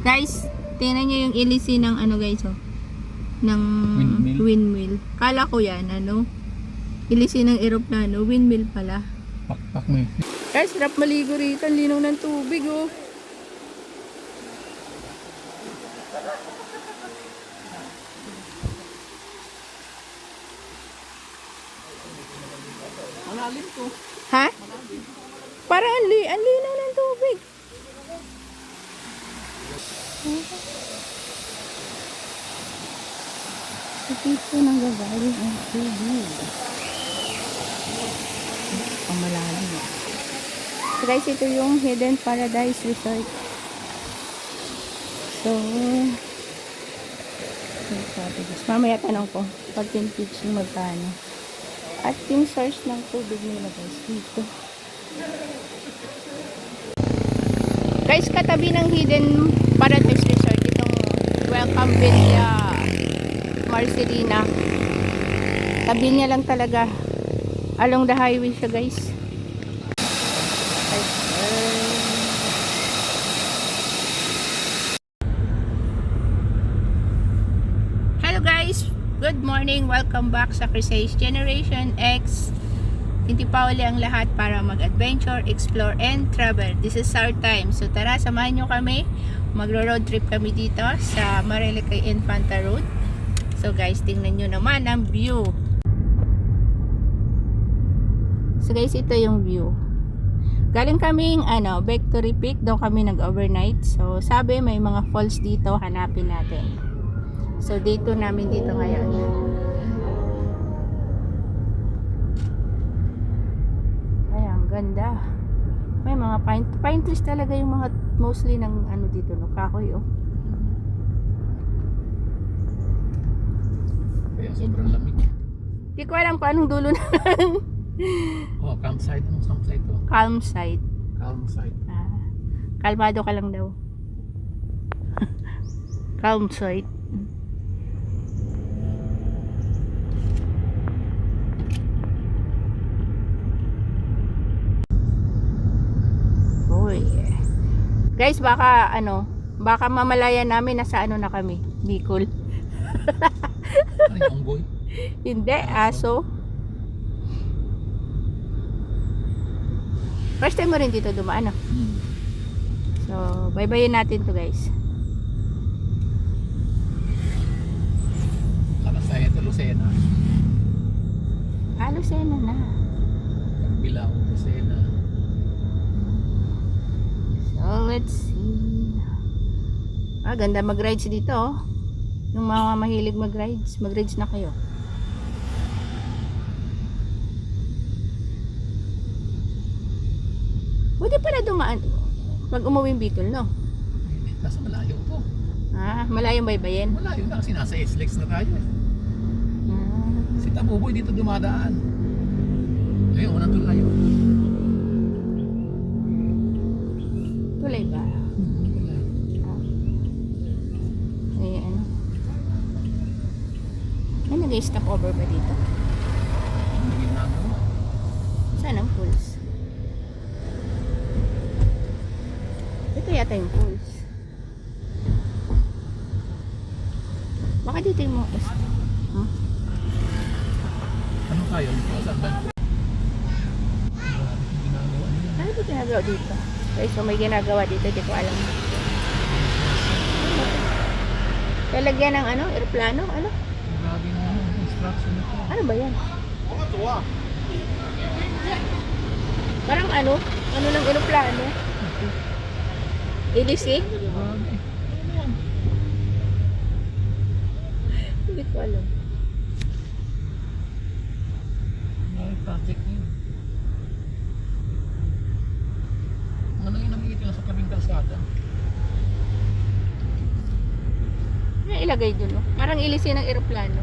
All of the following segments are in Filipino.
Guys, tingnan nyo yung ilisi ng ano guys, oh. Ng windmill. Kala ko yan, ano? Ilisi ng eroplano, windmill pala. Pakpak mo. Guys, sarap maligo rito. Ang linaw ng tubig, oh. Malalim to. Ha? Parang ang linaw ng tubig. Dito nang gagaling ang tubig. Ang malalim. So guys, ito yung Hidden Paradise Resort. So, mamaya tanong ko pag teach yung magkano. At yung source ng tubig nila guys dito. Guys, katabi ng Hidden Paradise Resort itong Welcome Villa Marcelina. Tabi niya lang talaga. Along the highway siya guys. Hello guys! Good morning! Welcome back sa Crisay's Generation X. Hindi pa uli ang lahat para mag-adventure, explore, and travel. This is our time. So tara, samahan nyo kami. Magro-road trip kami dito sa Marilicay Infanta Road. So guys, tingnan nyo naman ang view. So guys, ito yung view. Galing kaming Victory Peak. Doon kami nag-overnight. So sabi may mga falls dito. Hanapin natin. So dito namin dito ngayon. Ganda. May mga pine trees talaga yung mga mostly ng ano dito, no, kahoy, oh. Kaya sobrang lamig. Di ko alam kung anong dulo na. Oh, campsite. Anong campsite to? Calm site. Calm site. Kalmado ka lang daw. Calm site. Guys, baka mamalayan namin nasa na kami, Bicol. Ano yung unggoy? Hindi, aso. First time mo rin dito dumaan, no? So, bye-bye natin to guys. Kalasaya to Lucena. Lucena na. Bilao, Lucena. So, let's see. Ganda mag-rides dito, oh. Yung mga mahilig mag-rides. Mag-rides na kayo. Pwede pala dumaan pag umuwing Bicol, no? Nasa malayo to. Malayong baybayin. Malayo na kasi nasa SLEX na tayo eh. Si Tabuboy dito dumadaan. Ayun, unang tulay yun. Tulay ba? May nag-stop over ba dito? Saan ang pools? Ito yata yung pools. Baka dito yung mga Ano tayo? Saan ba? Ano ba ginagawa dito? Okay, so may ginagawa dito, di ko alam. Lalagyan ng aeroplano, ano? Grabe na instruction ito. Ano ba yan? Parang ano ng eroplano? Ilisi? Grabe. Hindi ko alam. Grabe project niya. Ano yung nakikita sa kaming kalsada? Ilagay dun, no? Parang ilisi ng eroplano.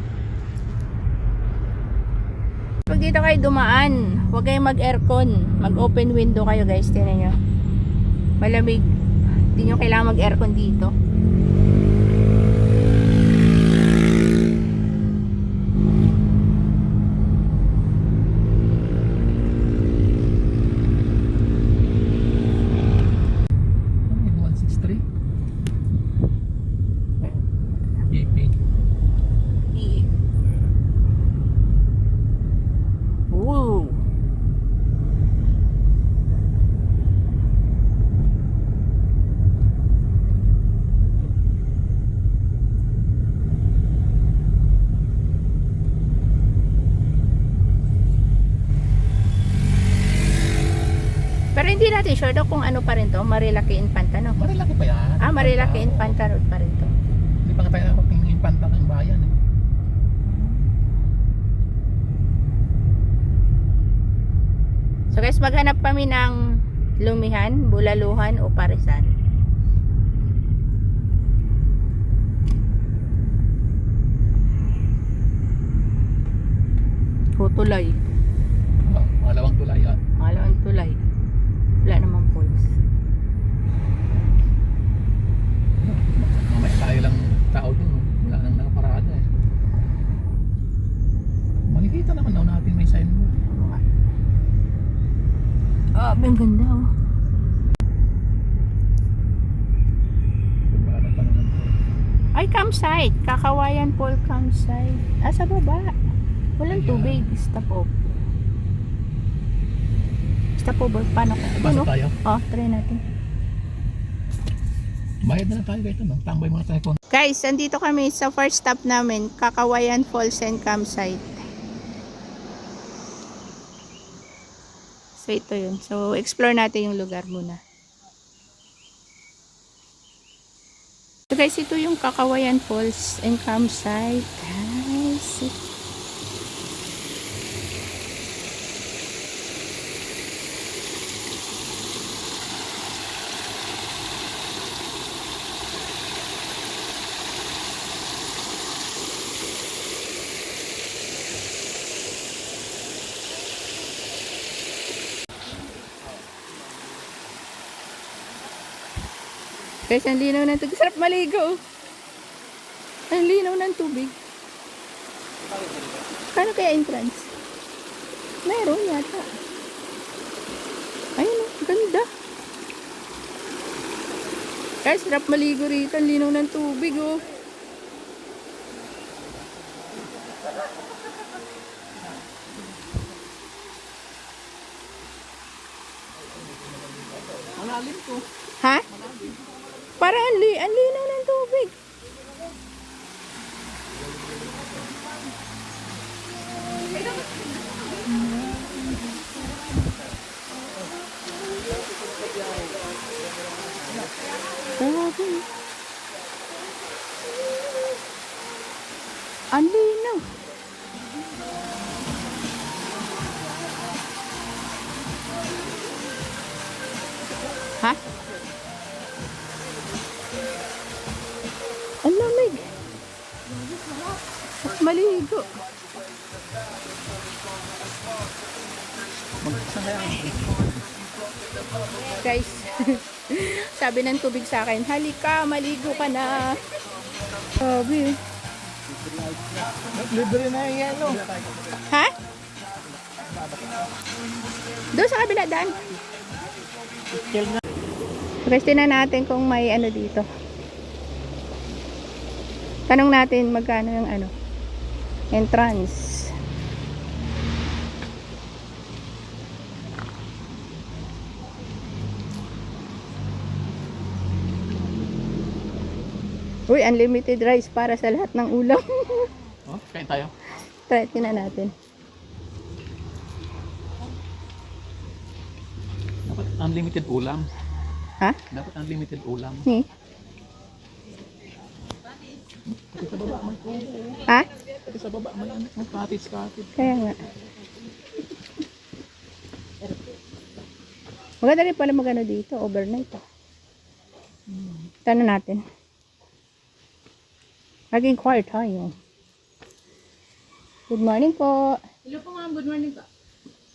Pag dito kayo dumaan, huwag kayong mag-aircon. Mag-open window kayo guys. Tinan nyo. Malamig. Hindi nyo kailangan mag-aircon dito. natin sure daw kung ano pa rin to. Marilaki Infanta, no? Marilaki pa yan. Marilaki Infanta Road pa rin to. Hindi pa nga tayo nakatingin Infanta ng bayan eh. So guys, maghanap kami ng Lumihan, Bulaluhan o Parisan. Tulay. Malawang tulay yan. Malawang tulay. Wala namang poles. Mamaya tayo lang tao dun. Wala nang nakaparada eh. Makikita naman daw natin may sign mo. Ang ganda oh. Wala na pa naman po. Ay, campsite. Kakawayan Pool campsite. Sa baba. Walang tubig. Stop off. Stop over. Paano ko? Pasok tayo. Try natin. Bayad na lang tayo kahit ano. Tambay muna tayo. Guys, andito kami sa first stop namin. Kakawayan Falls and Campsite. So, ito yun. So, explore natin yung lugar muna. So, guys, ito yung Kakawayan Falls and Campsite. Guys, guys, ang linaw ng tubig. Sarap maligo. Ang linaw ng tubig. Kano kaya entrance? Meron yata. Ayun o, ganda. Guys, sarap maligo rito. Ang linaw ng tubig oh. Malalim ko. Ha? Para ang linaw ng tubig. Grabe. Ang linaw. Ha? Ang lamig. Maligo. Guys, sabi ng tubig sa akin, halika, maligo ka na. Sabi. Libre na yung yelo. Ha? Doon sa kabila daan. Guys, tingnan natin kung may ano dito. Tanong natin magkano yung ano, entrance. Uy, unlimited rice para sa lahat ng ulam. Oh, kain tayo. Try, tingnan natin. Dapat unlimited ulam. Ha? Dapat unlimited ulam. Pati sa baba may kubo. Ha? Pati sa baba may ano, cottage. Kaya nga. Maganda rin pala magano dito, overnight. Tanong natin. Maging quiet tayo. Good morning po. Hello po ma'am, good morning po.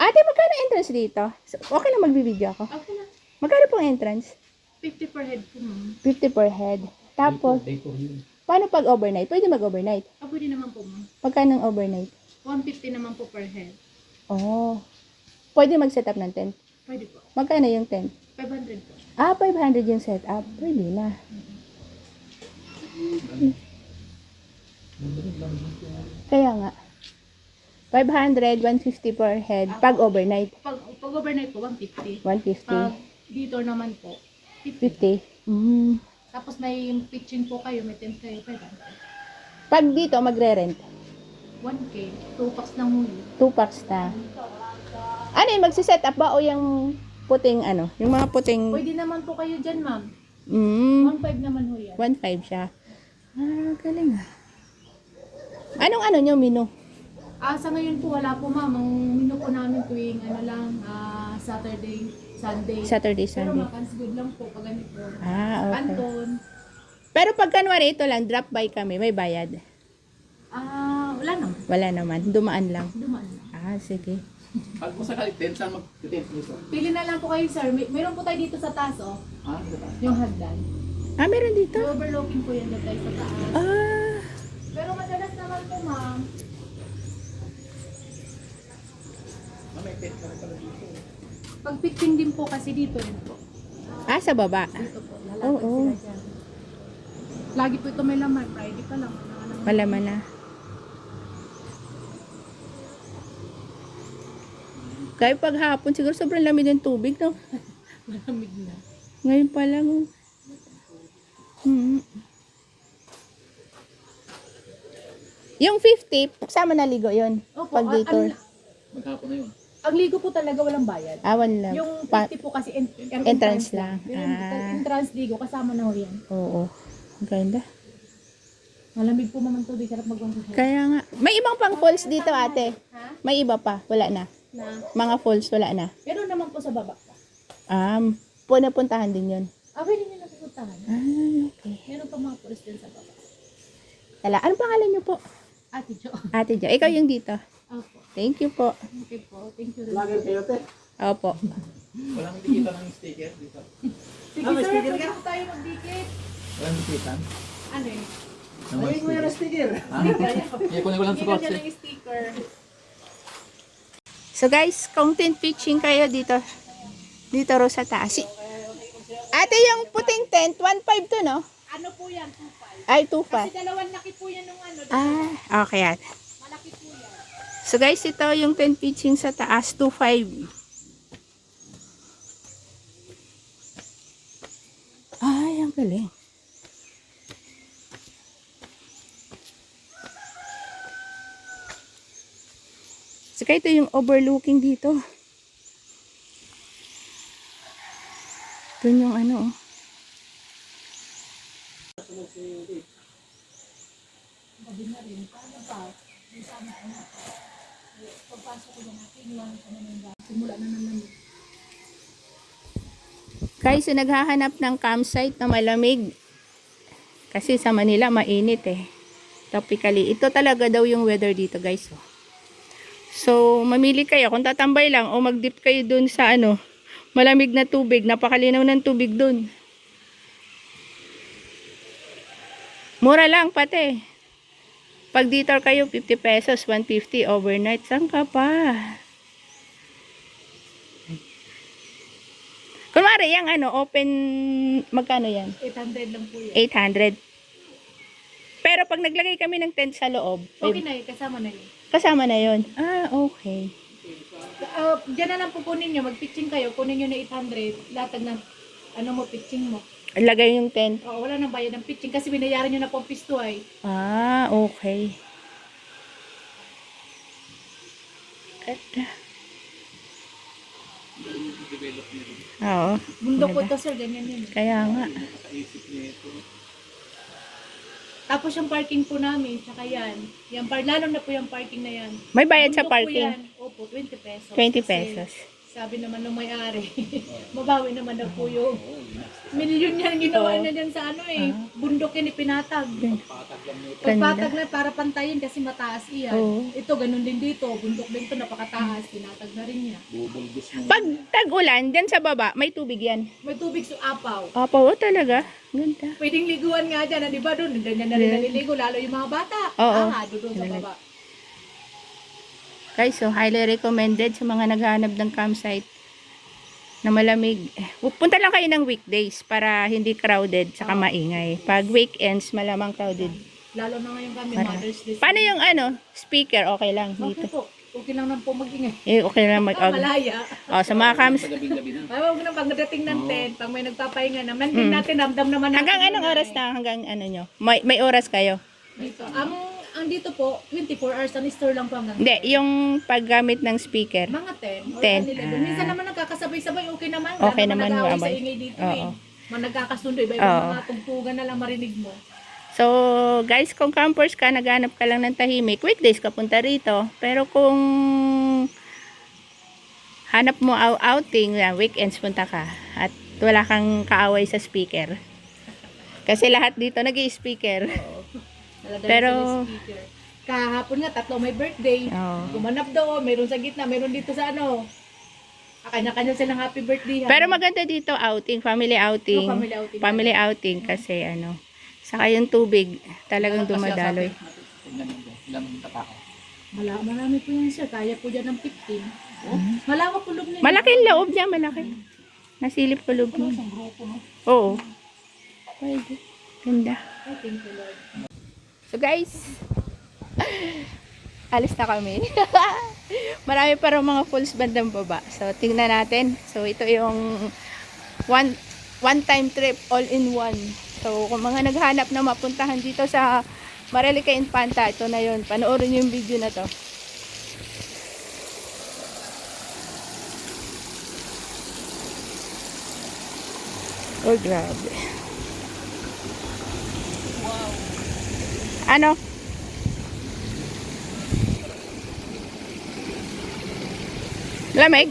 Ate, magkano entrance dito? Okay lang magbibideo ako. Okay na. Magkano pong entrance? 50 per head po ma'am. 50 per head. Tapos, Day tour yun. paano pag overnight? Pwede mag-overnight. Pwede naman po ma'am. Magkano ang overnight? 150 naman po per head. Oh. Pwede mag-set up ng tent. Pwede po. Magkano yung tent? 500 po. 500 yung set up. Pwede na. Kaya nga. 500, 150 per head. Pag overnight, Pag overnight po, 150. 150. Pag dito naman po, 50. 50. Tapos may pitching po kayo, may tent kayo, 500. Pag dito, magre-rent. 1K, 2 packs ng huli. 2 packs na. Ano yun, magsiset up ba o yung puting ano, yung mga puting, Pwede naman po kayo dyan, ma'am. 1.5 naman ho yan. 1.5 siya. Galing ah. Anong ano nyo, menu? Sa ngayon po, wala po, ma'am. Ang menu po namin tuwing Saturday, Sunday. Saturday, Pero Sunday. makans good lang po pag ganito. Okay. Canton. Pero pag kanwari ito lang, drop by kami, may bayad. Wala naman. Wala naman, dumaan lang. Dumaan lang. Sige. Pag mo sakali, tent, saan mag-tent dito? Pili na lang po kayo, sir. Mayroon po tayo dito sa taas, oh. Dito. Yung hagdan. Meron dito? May overlooking po yan doon tayo sa taas. Pero madalas naman po, ma'am. May tent ka rin pala dito. Pag pitching din po kasi dito rin po. Sa baba. Dito po. Lalapit Oo. sila dyan. Lagi po ito may laman. Friday pa lang. Malaman na. Kaya pag hapon, siguro sobrang lamig ng tubig, no? Malamig na. Ngayon pa lang. Yung 50, sama na ligo yun. Opo, Pag dito. Maghapon na yun. Ang ligo po talaga walang bayad. Awan lang. Yung 50 po kasi entrance lang. Yung entrance ligo, kasama na ho yan. Oo. Ang ganda. Malamig po naman tubig. Sarap magwangko. Kaya nga. May ibang pang falls dito, ate. Ha? May iba pa. Wala na. Na? Mga falls, wala na. Pero naman po sa baba. Punapuntahan din yun. Pwede nyo napupuntahan. Okay. Meron pa mga pulis din sa baba. Tala, anong pangalan niyo po? Ate Jo. Ate Jo. Ikaw yung dito. Opo. Thank you po. Okay po. Thank you. Lager kayo, te. Opo. Walang dikita ng sticker dito. Sige sir, pwede po tayo magdikit. Walang dikitan. Ano yun? Ay, mo yung sticker. Iya, kunin ko lang sa Hindi na kotse. dyan ang sticker. So guys, content pitching kayo dito. Dito ro sa taas. Ate, yung puting tent, 1.5 to, no? Ano po yan? 2.5. Ay, Kasi 2.5. dalawang laki po yan nung ano. Okay yan. Malaki po yan. So guys, ito yung tent pitching sa taas, 2.5. Ang galing. Saka ito yung overlooking dito. Doon yung ano, oh. Guys, so naghahanap ng campsite na malamig. Kasi sa Manila, mainit eh. Tropically. Ito talaga daw yung weather dito, guys. So, mamili kayo kung tatambay lang o mag-dip kayo dun sa ano, malamig na tubig. Napakalinaw ng tubig dun. Mura lang pati. Pag dito kayo, 50 pesos, 150 overnight. Saan ka pa? Kunwari, yung ano, open, magkano yan? 800 lang po yan. 800. Pero pag naglagay kami ng tent sa loob, Okay na yun. Kasama na yun. kasama na yon. Okay. Diyan na lang po kunin nyo. Mag-pitching kayo. Kunin nyo na 800. Latag na ano mo, pitching mo. Lagay yung tent. Wala nang bayad ng pitching kasi binayaran nyo na po ang pisto ay. Okay. Ganda. Oo. Bundok po to sir. Ganyan yun. Kaya nga. Tapos yung parking po namin, tsaka yan. Lalo na po yung parking na yan. May bayad sa Bundok po parking. yan. Opo, 20 pesos. 20 Kasi pesos. sabi naman ng may-ari, mabawi naman na po yung milyon yan ginawa na dyan sa ano bundok yan ipinatag. Pagpatag na para pantayin kasi mataas iyan. Oo. Ito, ganun din dito. Bundok din to napakataas. Pinatag na rin niya. Pag tag-ulan, dyan sa baba, may tubig yan. May tubig sa apaw. Talaga. Ganda. Pwedeng liguan nga dyan. Di ba doon? Ganyan na rin naliligo. Lalo yung mga bata. Oo. Doon sa baba. Guys, so highly recommended sa mga naghahanap ng campsite na malamig. Punta lang kayo ng weekdays para hindi crowded saka maingay. Pag weekends, malamang crowded. Lalo na ngayon kami, Mother's Day. Paano yung speaker? Okay lang Okay dito. po. Okay lang naman po mag-ingay. Okay lang Malaya. sa mga camps. Gabi-gabi na. Ay, wag na pag nadating ng tent, pag may nagpapahinga naman, din natin, ramdam naman natin. Hanggang anong yun oras eh. na? Hanggang ano nyo? May oras kayo? Dito. ang dito po, 24 hours ang store lang po hanggang Hindi, yung paggamit ng speaker. mga 10 or 10. 11. Minsan naman nagkakasabay-sabay, okay naman. Okay Wala naman, nag-aaway Abay. sa ingay dito Oo. eh. Mga nagkakasundo, iba-ibang Oo. mga tugtugan na lang marinig mo. So, guys, kung campers ka, naghanap ka lang ng tahimik, weekdays ka punta rito. Pero kung hanap mo outing, weekends punta ka. At wala kang kaaway sa speaker. Kasi lahat dito nag-i-speaker. Talaga Pero- sila speaker. Kahapon nga, 3 may birthday. Oo. Gumanap daw, mayroon sa gitna, mayroon dito sa ano. Kanya-kanya silang happy birthday. Pero maganda dito outing, family outing. Oo, family outing. Family outing kasi ano, saka yung tubig talagang Kasi dumadaloy. sabi, tingnan mo, ilang katao. Marami po yan sir, kaya po dyan ng 15. Oh, malawak po loob niya. Malaki ang loob niya, malaki. Nasilip ko loob niya. Isang grupo, no? Oo. Pwede. Ganda. Ay, thank you Lord. So guys, alis na kami. Marami pa rin mga falls bandang baba. So tingnan natin. So ito yung one time trip all in one. So kung mga naghanap na mapuntahan dito sa Marillica Infanta, ito na yun. Panoorin yung video na to. Oh, grabe. Ano? Lamig?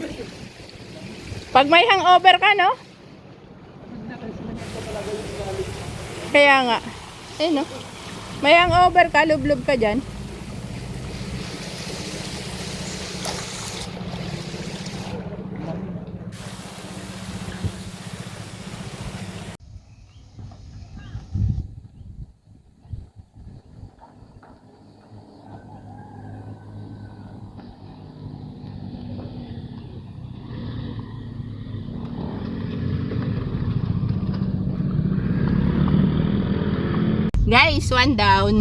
Pag may hangover ka, no? Kaya nga. Eh, no? May hangover ka, lublob ka dyan. Guys, one down.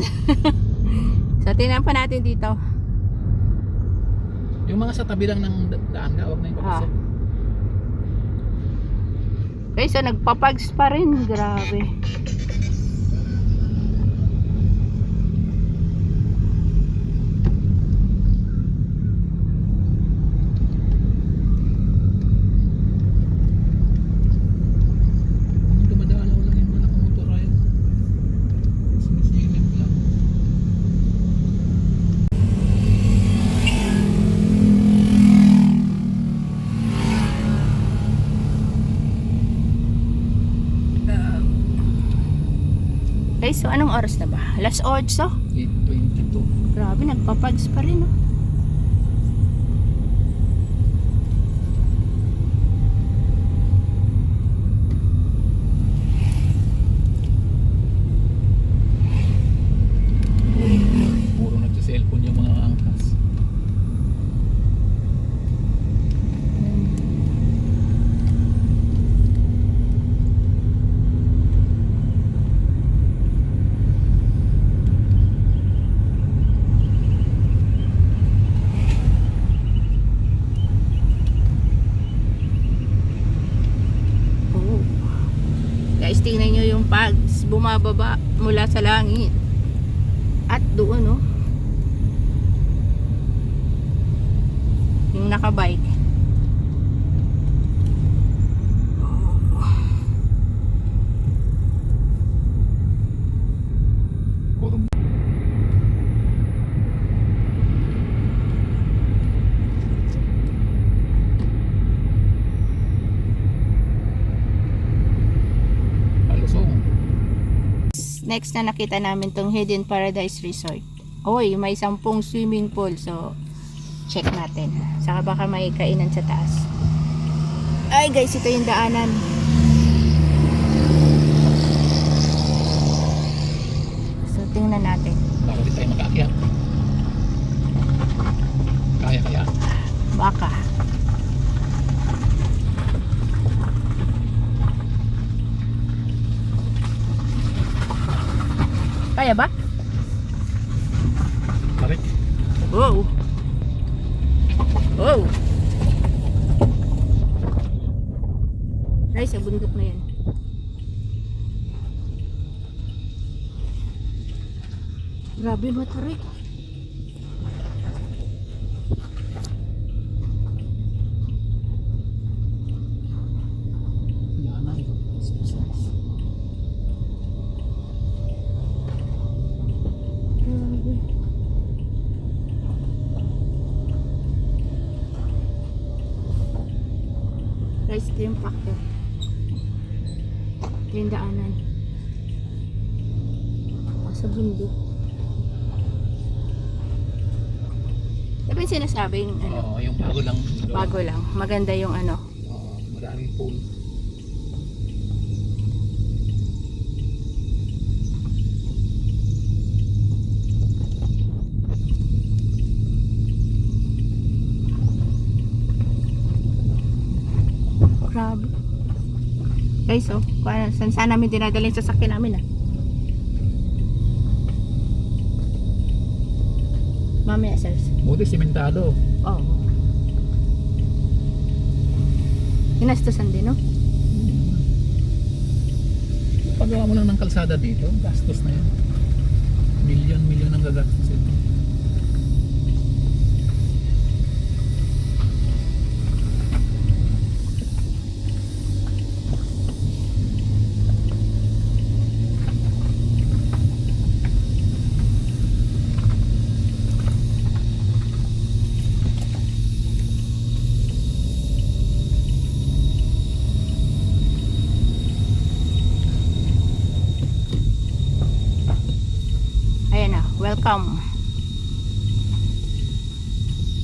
So, tingnan pa natin dito. Yung mga sa tabi lang ng daan ka, huwag na yung papasok. Guys, so nagpapags pa rin. Grabe. Dumadalaw lang yung mga nakamotor ayun. Sinisilip lang. Guys, so anong oras na ba? Alas 8. 8:22. Grabe, nagpapags pa rin, no? Puro nagsa-cellphone yung mga angkas. Oh. Guys, tingnan nyo yung pags bumababa mula sa langit. At doon, no? Yung nakabike. Puro palusong. Next na nakita namin tong Hidden Paradise Resort. Oy, may 10 swimming pool. So, check natin. Saka baka may kainan sa taas. Ay guys, ito yung daanan. So, tingnan natin. Baka di tayo makaakyat. Kaya kaya. Baka. Kaya ba? Tarik. Wow. Wow. Ay, sa bundok na yan. Grabe matarik. Yan na. Grabe. Rice cream packet. Tindaanan. Sa bundok. Diba yung sinasabing ano, Oo, yung bago lang. bago lang. Maganda yung ano. Oo, maraming pool. Grabe. Guys, oh, saan namin dinadala yung sasakyan namin ah. Mamaya, sirs. Buti simentado. Oo. Ginastusan din, no? Pagawa mo lang ng kalsada dito, gastos na yan. Milyon ang gagastos ito. Ayan na, welcome.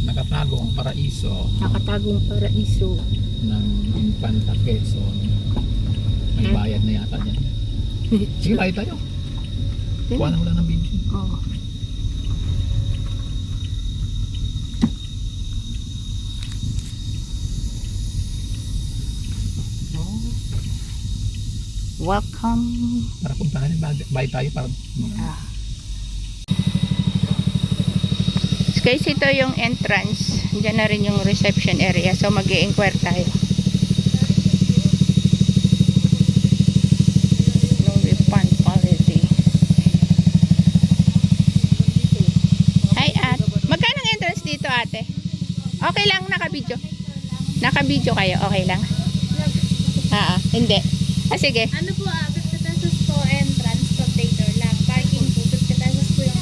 Nakatago ang paraiso Nakatagong paraiso. ng Infanta Quezon. May bayad na yata dyan. Sige, tayo tayo. Kuha na wala ng video. Oo. Welcome. Para puntahan, bayad tayo para Ah. Guys, ito yung entrance. Diyan na rin yung reception area. So, mag-i-inquire tayo. No refund policy. Hi, magkano ang entrance dito, ate? Okay lang, naka-video. Naka-video kayo, okay lang? Hindi. Sige. Ano po, 50 pesos po entrance, spectator lang. Parking po, 50 pesos po yung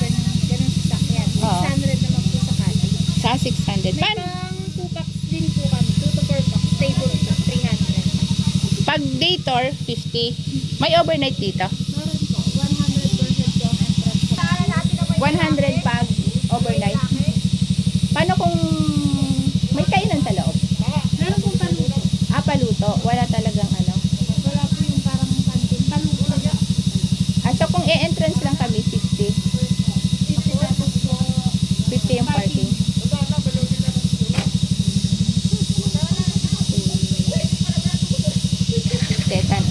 ganun sasakyan. Oo. 600 naman po sa cottage. Sa 600. May Paano? pang 2 packs din po kami, 2 to 4 packs. Table po, 300. Pag day tour, 50. May overnight dito. Meron po, 100% po ang entrance po. 100 pag overnight. Paano kung may kainan sa loob? Meron pong paluto. Paluto. Wala talagang ano. Wala po yung parang canteen. Paluto lang. So kung e-entrance lang kami, 50. 50 pesos po. 50 yung parking. Tetan.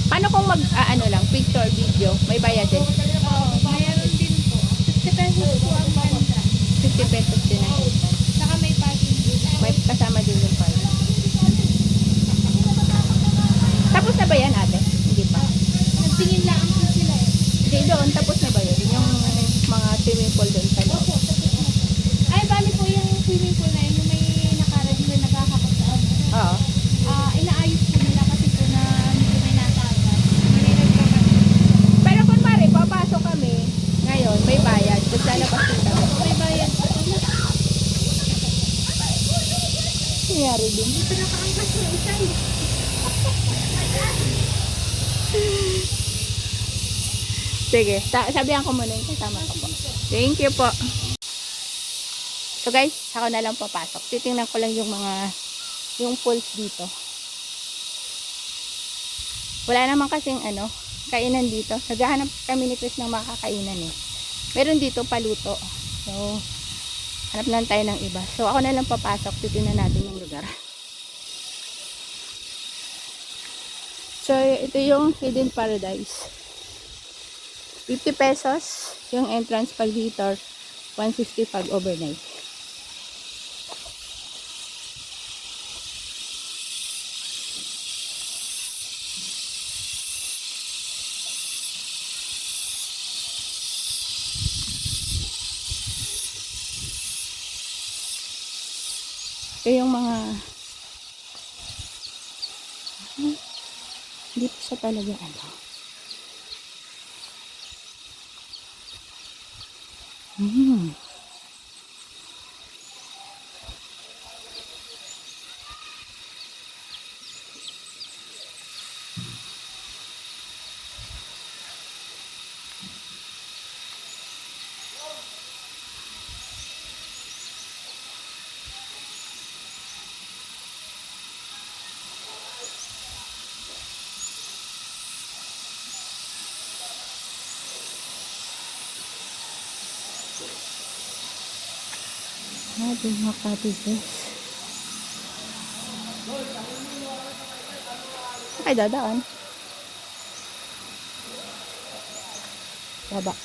Paano kung ano lang, picture, video, may bayad din? Oo, mayroon din po. 50 pesos po ang entrance. 50 pesos din ang entrance. Saka may parking din. May kasama din yung parking. Tapos na ba yan, ate? Hindi pa. Nagtingin lang po sila eh. Hindi, doon. Tapos na ba yun? Yung mga swimming pool doon sa loob. Opo, tapos na. Ay, bali po yung swimming pool na yun, yung may nakaready na nagkakapag sa ano. Oo. Inaayos po nila kasi po na medyo may natagal. Manilag po kami. Pero kung mari, papasok kami ngayon, may bayad. Tapos lalabas din kami. May bayad po. Nangyari din. Ito nakaangkas na isa eh. Sige, sabihan ko muna yung kasama ko po. Thank you po. So guys, ako na lang papasok. Titingnan ko lang yung pools dito. Wala naman kasing kainan dito. Naghahanap kami ni Chris ng makakainan eh. Meron dito paluto. So, hanap lang tayo ng iba. So, ako na lang papasok. Titingnan natin yung lugar. So, ito yung Hidden Paradise. 50 pesos yung entrance pag visitor, 150 pag overnight. Ito yung mga hindi pa siya talaga ano. Ating mga cottages. Ay, dadaan. Baba.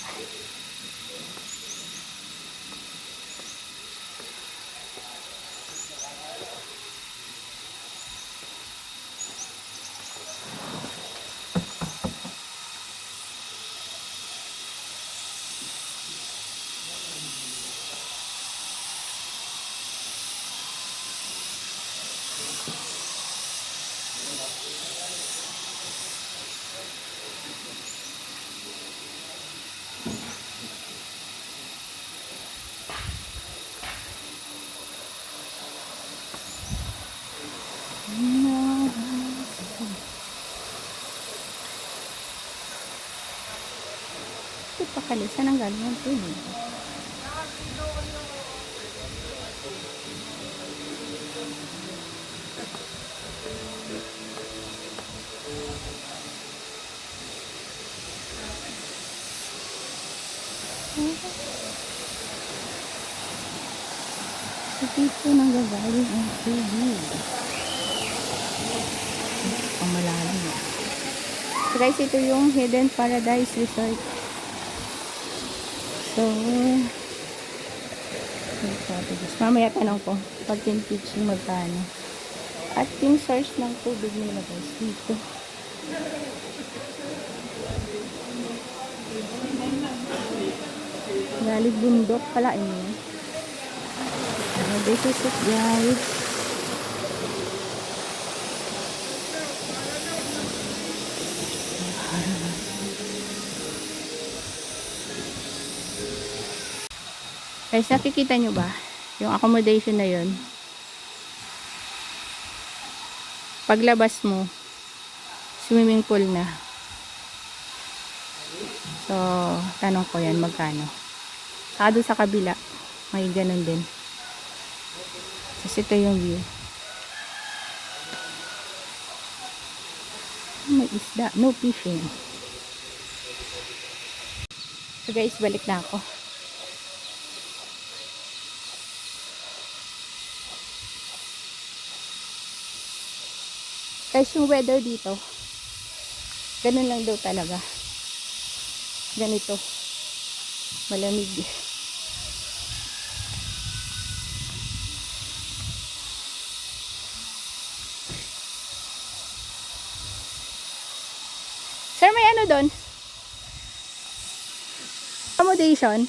Ito pa kalis. Saan ang galing ang tubig? So, dito nang gagaling ang tubig. Ang malalim. So guys, ito yung Hidden Paradise Resort. So, mamaya tanong ko pag tin-pitching magkano. At yung source ng tubig nila guys dito. Galing bundok pala yun. This is it guys. Guys, nakikita nyo ba? Yung accommodation na yun. Paglabas mo, swimming pool na. So, tanong ko yan, magkano? Saka doon sa kabila, may ganun din. Kasi ito yung view. May isda, no fishing. So guys, balik na ako. Guys, yung weather dito, ganun lang daw talaga. Ganito. Malamig. Sir, may ano doon? Accommodation.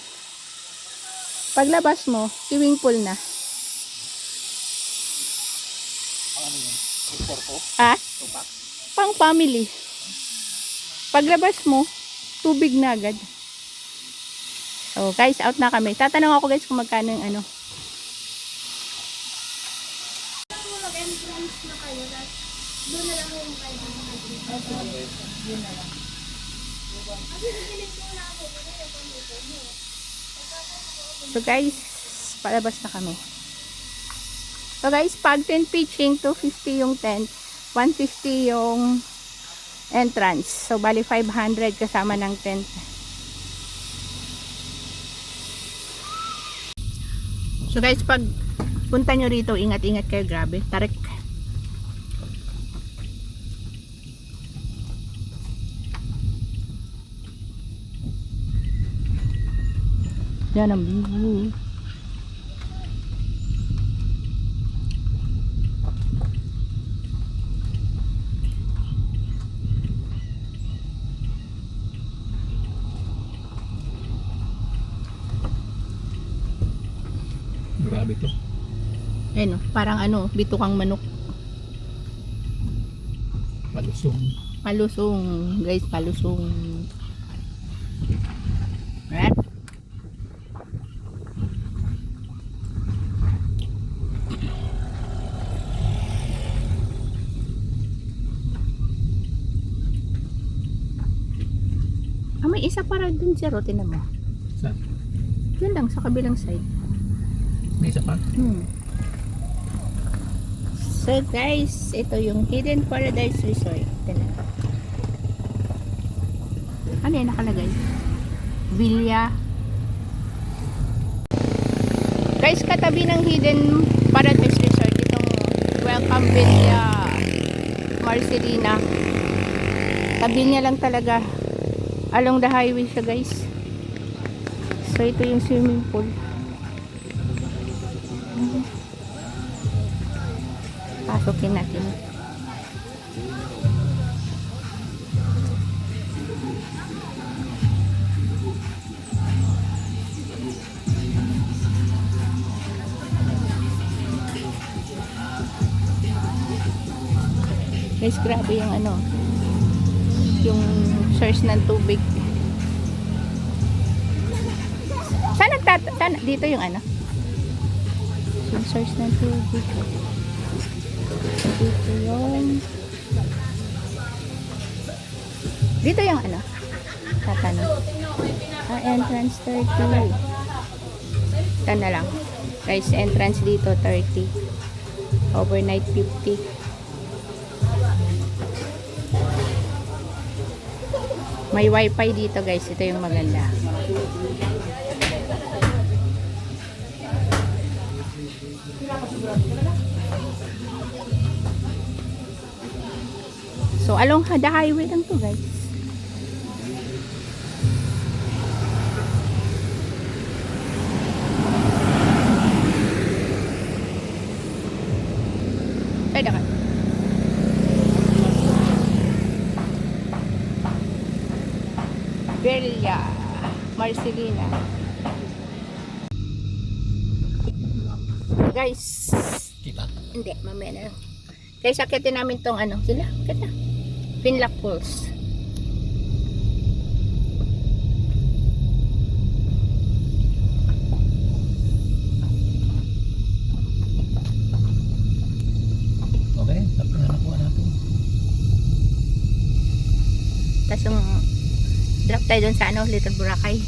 Paglabas mo, swimming pool na. Ah? Pang family. Paglabas mo, tubig na agad. So, guys, out na kami. Tatanong ako guys kung magkano yung ano. Mag-entrance na kayo, doon na lang yung kayo. Yun na lang. So, guys, palabas na kami. So, guys, pag tent pitching, 250 yung tent, 150 yung entrance. So, bali 500 kasama ng tent. So, guys, pag punta nyo rito, ingat-ingat kayo. Grabe. Tarik. Yan ang view. Grabe to. Ayun, parang ano, bitukang manok. Palusong. Palusong, guys, palusong. Right? Ah, may isa para dun si Rotin mo. Saan? Yan lang, sa kabilang side. May isa pa? So guys, ito yung Hidden Paradise Resort. Ito na. Ano yung nakalagay? Villa. Guys, katabi ng Hidden Paradise Resort, itong Welcome Villa Marcelina. Tabi niya lang talaga. Along the highway siya, guys. So ito yung swimming pool. Pasukin natin. Guys, grabe yung ano, yung source ng tubig. Saan dito yung ano? Yung source ng tubig. Dito yung ano? Tatanong. Entrance 30. Ito na lang. Guys, entrance dito 30. Overnight 50. May wifi dito, guys. Ito yung maganda. So, along the highway lang to, guys. Ay, dakat. Villa Marcelina. Guys, Kita. hindi, mamaya na lang. Guys, akitin namin tong ano, sila, kita. Pinlock Falls. Okay, tapos na nakuha natin. Tapos yung drop tayo dun sa ano, Little Boracay.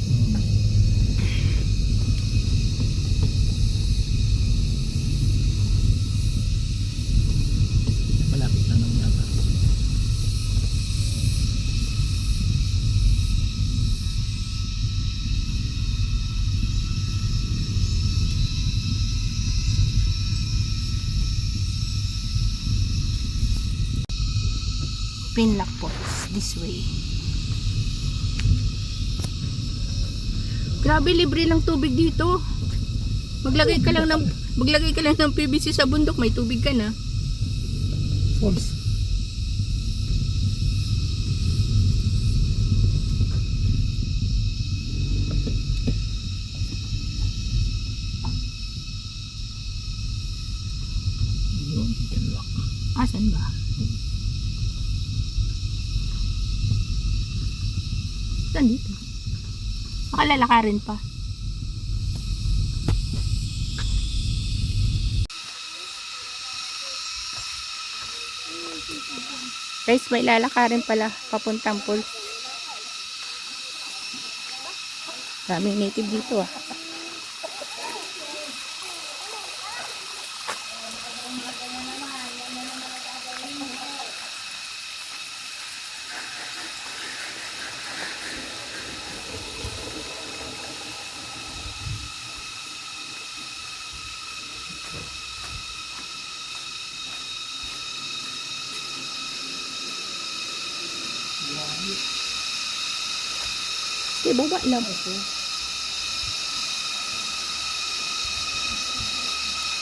Malapit na naman yata. Pinlock Falls, this way. Grabe, libre lang tubig dito. Maglagay ka lang ng PVC sa bundok, may tubig ka na. Falls. Yung pinlock. Asan ba? Saan dito? Makalalakarin pa. Guys, may lalakarin pala papuntang pool. Daming native dito ah. Okay, baba lang ito.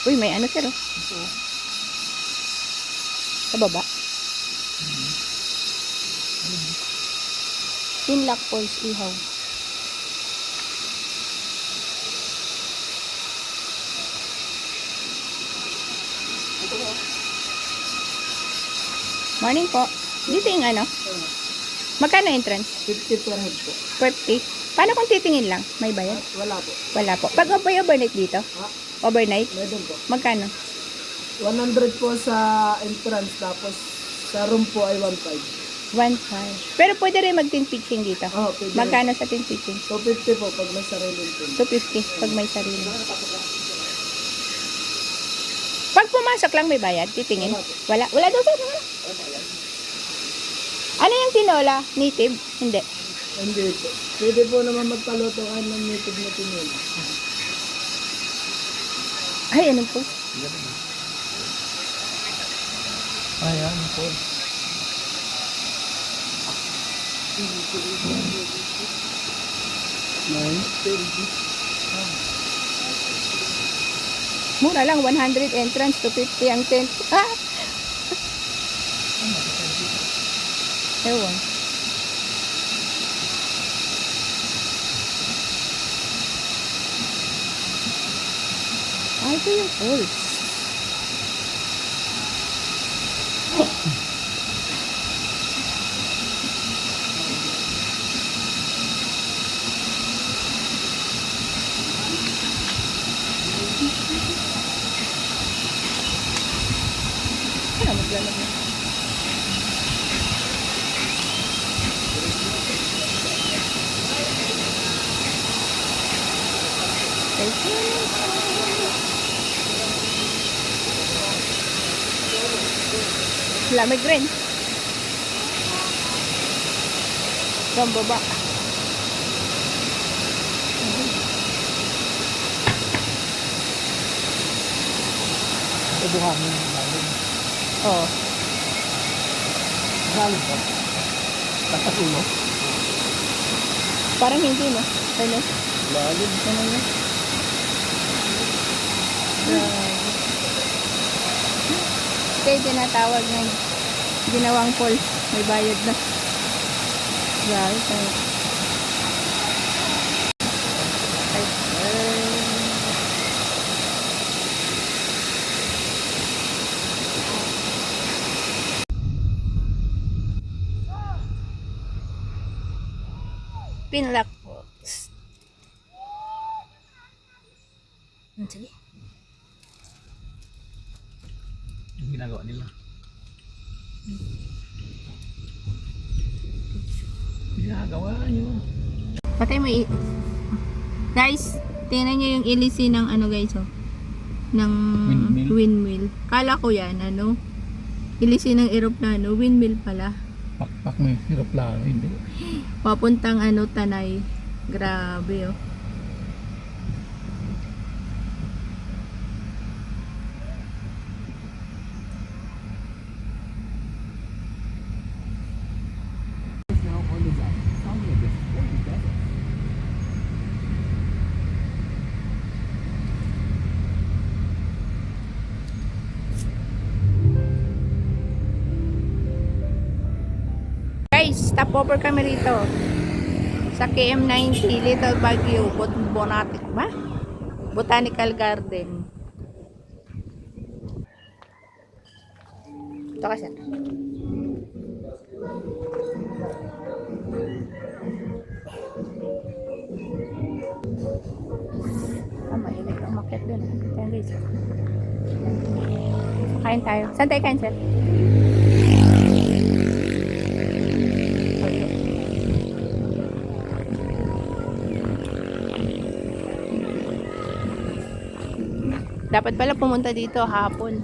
Uy, may ano sir oh. Sa baba. Pinlock Falls, Ihaw. Morning po. Dito yung ano? Magkano entrance? 50 per head po. 50. Paano kung titingin lang? May bayad? Wala po. Wala po. Pag overnight dito? Ha? Overnight? Meron po. Magkano? 100 po sa entrance, tapos sa room po ay 1.5. 1.5. Pero pwede rin mag-tin pitching dito. Oh, pwede. Magkano sa tin pitching? 250 po pag may sariling pool. 250 pag may sarili. Pag pumasok lang may bayad, titingin? Wala. Wala daw sir. Wala. Ano yung tinola? Native? Hindi. Hindi po. Pwede po naman magpaluto kayo ng native na tinola. Ay, ano po? Ayan, po. Mura lang, 100 entrance, 250 ang tent. Ah! Ewan. Ay, ito yung falls. Ano maglalagay? Lamig rin. From baba. Ito buhangin yung lalim. Oh. Lalim ba? Takas ulo? Parang hindi, no? Ano? Lalim. Ano yun? Ito yung tinatawag na ginawang falls. May bayad na. Grabe. Pinlock Falls. Sige. Yung ginagawa nila. Ginagawa nyo. Patay mo guys, tingnan nyo yung ilisi ng ano guys oh. Ng Windmill. windmill. Kala ko yan ano. Ilisi ng eroplano, windmill pala. Pakpak mo yung aeroplano. Hindi. Papuntang ano Tanay. Grabe oh. Guys, stopover kami rito sa KM90 Little Baguio Botanical Garden. Ito kasi. Mahilig ang market dun. Ayan guys. Kain tayo. Saan tayo kain, sir? Dapat pala pumunta dito hapon.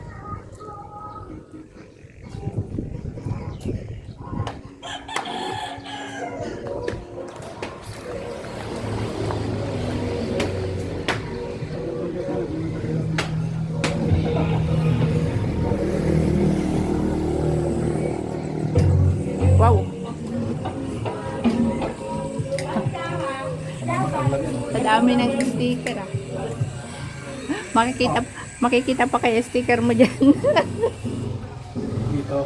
Wow. Sa dami ng sticker ah. Makikita pa kaya sticker mo dyan. Dito.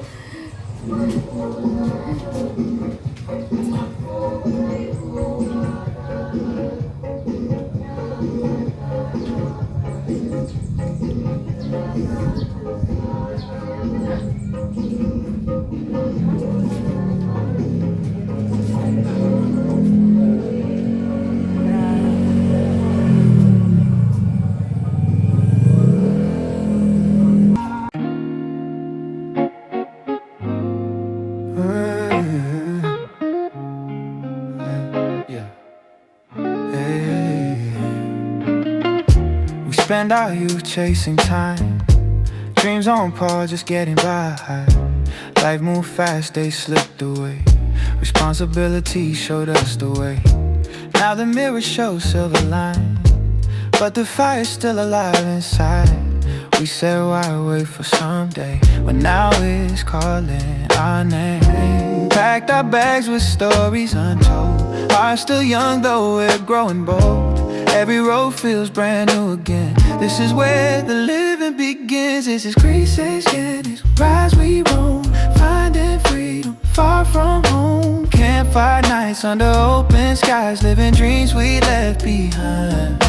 spend our youth chasing time, dreams on pause, just getting by. Life moved fast, they slipped away. Responsibility showed us the way. Now the mirror shows silver line, but the fire's still alive inside. We said why wait for someday, but now it's calling our name. Packed our bags with stories untold, are still young though we're growing bold. Every road feels brand new again. This is where the living begins. This is Greece, it's rise we roam, finding freedom far from home. Campfire nights under open skies, living dreams we left behind.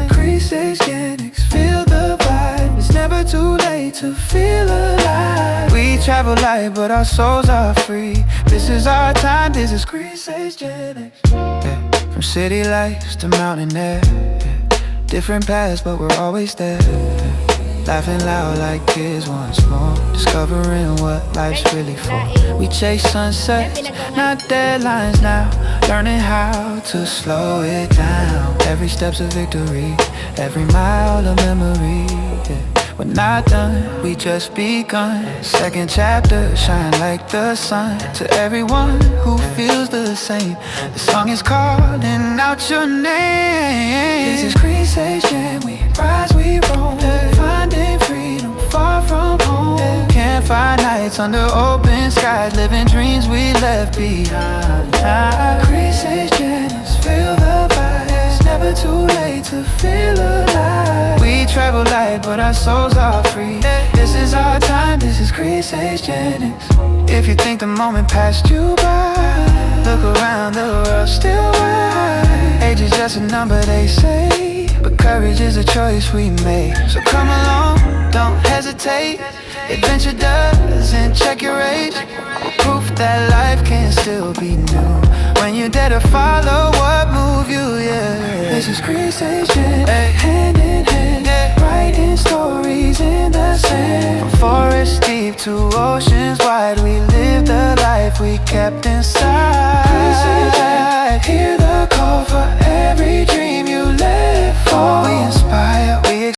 Greece, feel the vibe. It's never too late to feel alive. We travel light, but our souls are free. This is our time, this is Greece Gen X. Yeah. From city lights to mountain air, yeah. Different paths, but we're always there. Laughing loud like kids once more, discovering what life's really for. We chase sunsets, not deadlines now, learning how to slow it down. Every step's a victory, every mile a memory, yeah. We're not done, we just begun. Second chapter, shine like the sun. To everyone who feels the same, the song is calling out your name. This is Greece Gen, we rise, we roam, finding freedom far from home. Campfire nights under open skies, living dreams we left behind. Greece Gen, feel the vibe. It's never too late to feel alive. We travel light, but our souls are free. This is our time, this is Greece Gen X. If you think the moment passed you by, look around, the world's still wide. Age is just a number, they say, but courage is a choice we make. So come along, don't hesitate. Adventure doesn't check your age. Proof that life can still be new when you dare to follow what move you, yeah. This is Greece Gen, hand in hand, yeah. Writing stories in the sand. From forests deep to oceans wide, we live the life we kept inside.